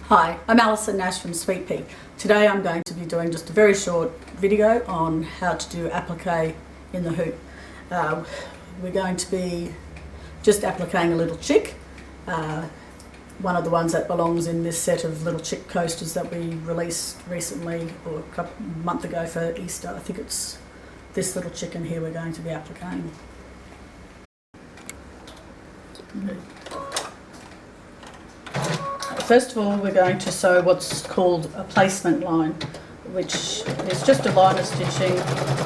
Hi, I'm Alison Nash from Sweet Pea. Today I'm going to be doing just a very short video on how to do applique in the hoop. We're going to be just appliquing a little chick, one of the ones that belongs in this set of little chick coasters that we released recently, or a month ago for Easter. I think it's this little chicken here we're going to be appliquing. First of all, we're going to sew what's called a placement line, which is just a line of stitching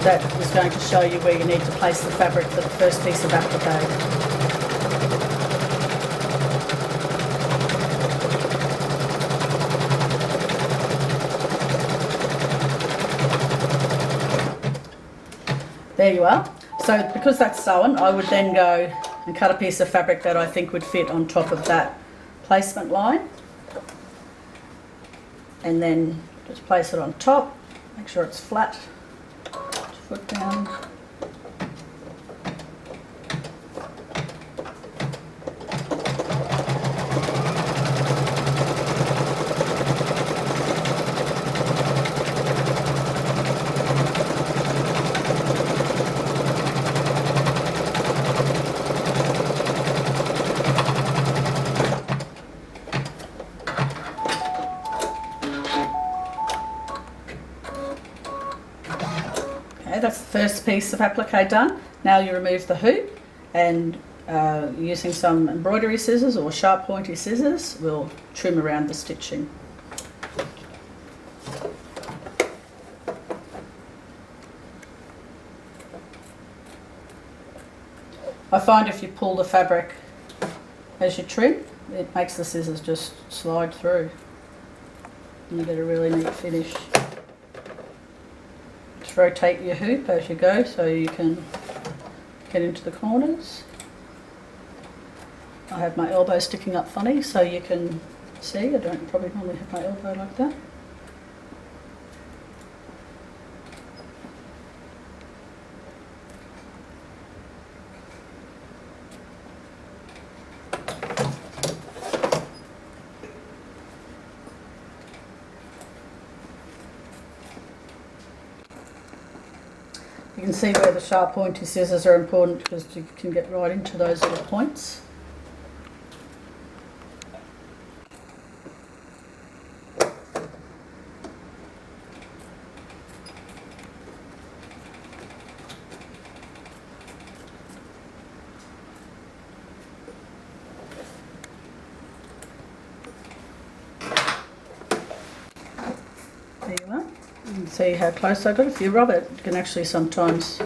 that is going to show you where you need to place the fabric for the first piece of applique. There you are. So because that's sewn, I would then go and cut a piece of fabric that I think would fit on top of that placement line. And then just place it on top, make sure it's flat, foot down. That's the first piece of applique done. Now you remove the hoop and using some embroidery scissors or sharp pointy scissors, we'll trim around the stitching. I find if you pull the fabric as you trim, it makes the scissors just slide through and you get a really neat finish. Rotate your hoop as you go so you can get into the corners. I have my elbow sticking up funny so you can see. I don't probably normally have my elbow like that. You can see where the sharp pointy scissors are important because you can get right into those little points. There you are. You can see how close I got. If you rub it, you can actually sometimes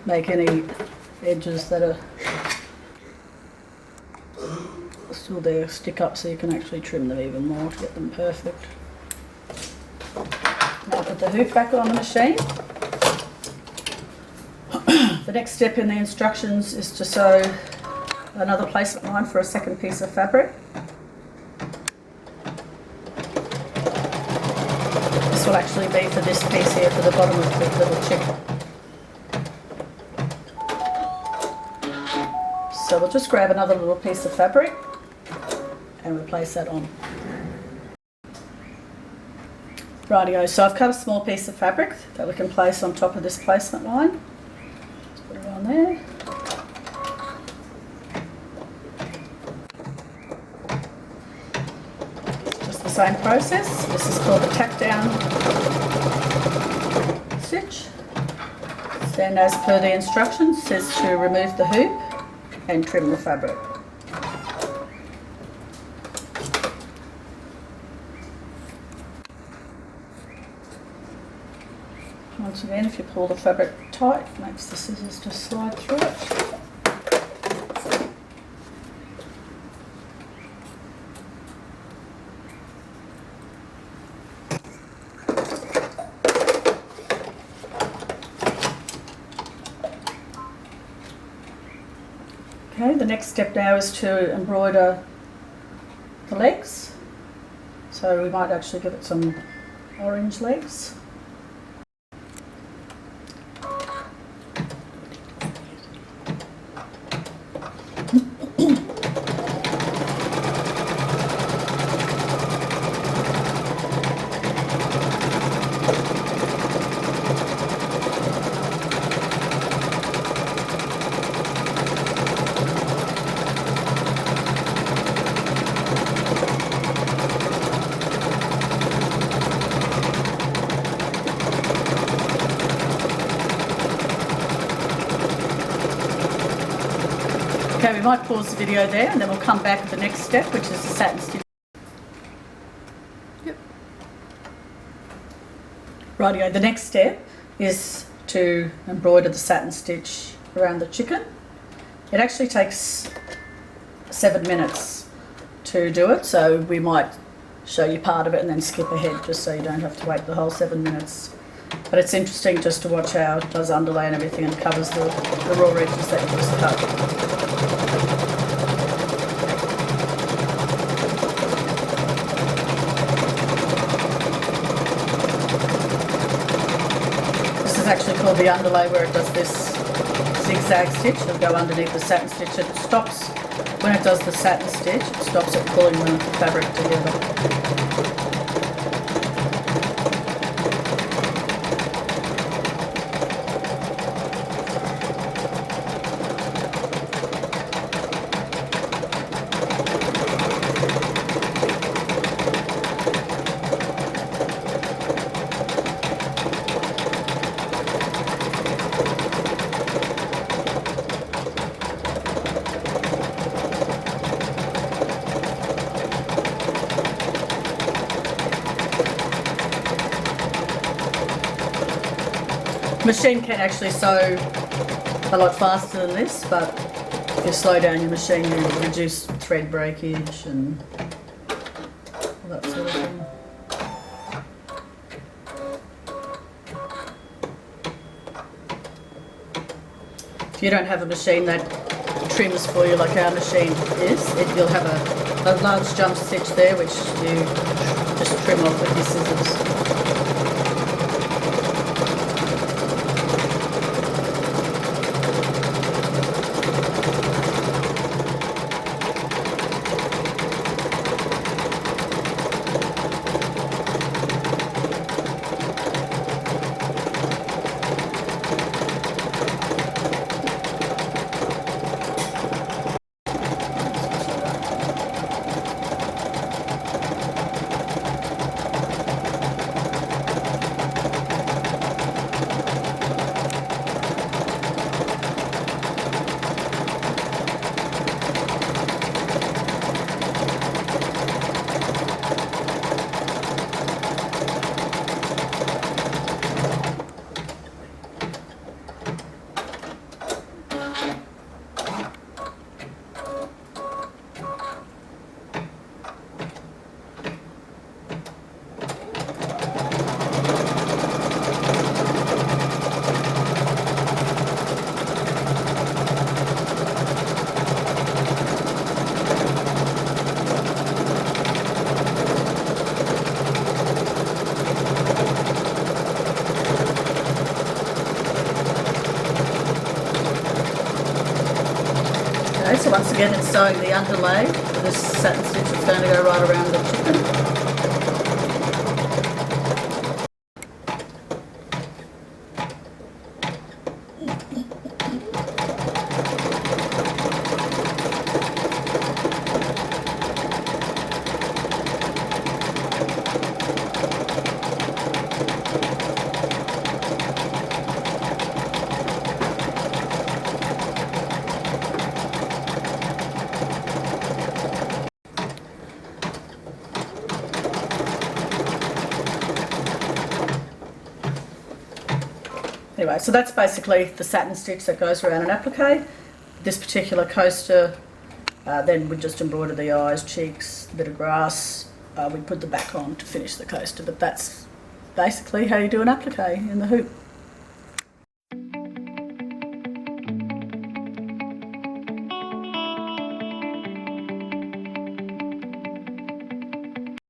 make any edges that are still there stick up, so you can actually trim them even more to get them perfect. Now put the hoop back on the machine. The next step in the instructions is to sew another placement line for a second piece of fabric. This will actually be for this piece here, for the bottom of the little chick. So we'll just grab another little piece of fabric and we'll place that on. Rightio, so I've cut a small piece of fabric that we can place on top of this placement line. Let's put it on there. Same process. This is called a tack down stitch. Then as per the instructions, it says to remove the hoop and trim the fabric. Once again, if you pull the fabric tight, it makes the scissors just slide through it. Okay, the next step now is to embroider the legs. So we might actually give it some orange legs. we might pause the video there and then we'll come back at the next step, which is the satin stitch. Yep. Rightio, the next step is to embroider the satin stitch around the chicken. It actually takes 7 minutes to do it, so we might show you part of it and then skip ahead just so you don't have to wait the whole 7 minutes. But it's interesting just to watch how it does underlay and everything and covers the raw edges that you just cut. This is actually called the underlay, where it does this zigzag stitch. It'll go underneath the satin stitch. It stops, when it does the satin stitch, it stops it pulling the fabric together. Machine can actually sew a lot faster than this, but if you slow down your machine, you reduce thread breakage and all that sort of thing. If you don't have a machine that trims for you like our machine is, you'll have a large jump stitch there which you just trim off with your scissors. Okay, so once again it's sewing the underlay. This satin stitch is going to go right around the chicken. Anyway, so that's basically the satin stitch that goes around an applique. This particular coaster, then we just embroider the eyes, cheeks, a bit of grass. We put the back on to finish the coaster, but that's basically how you do an applique in the hoop.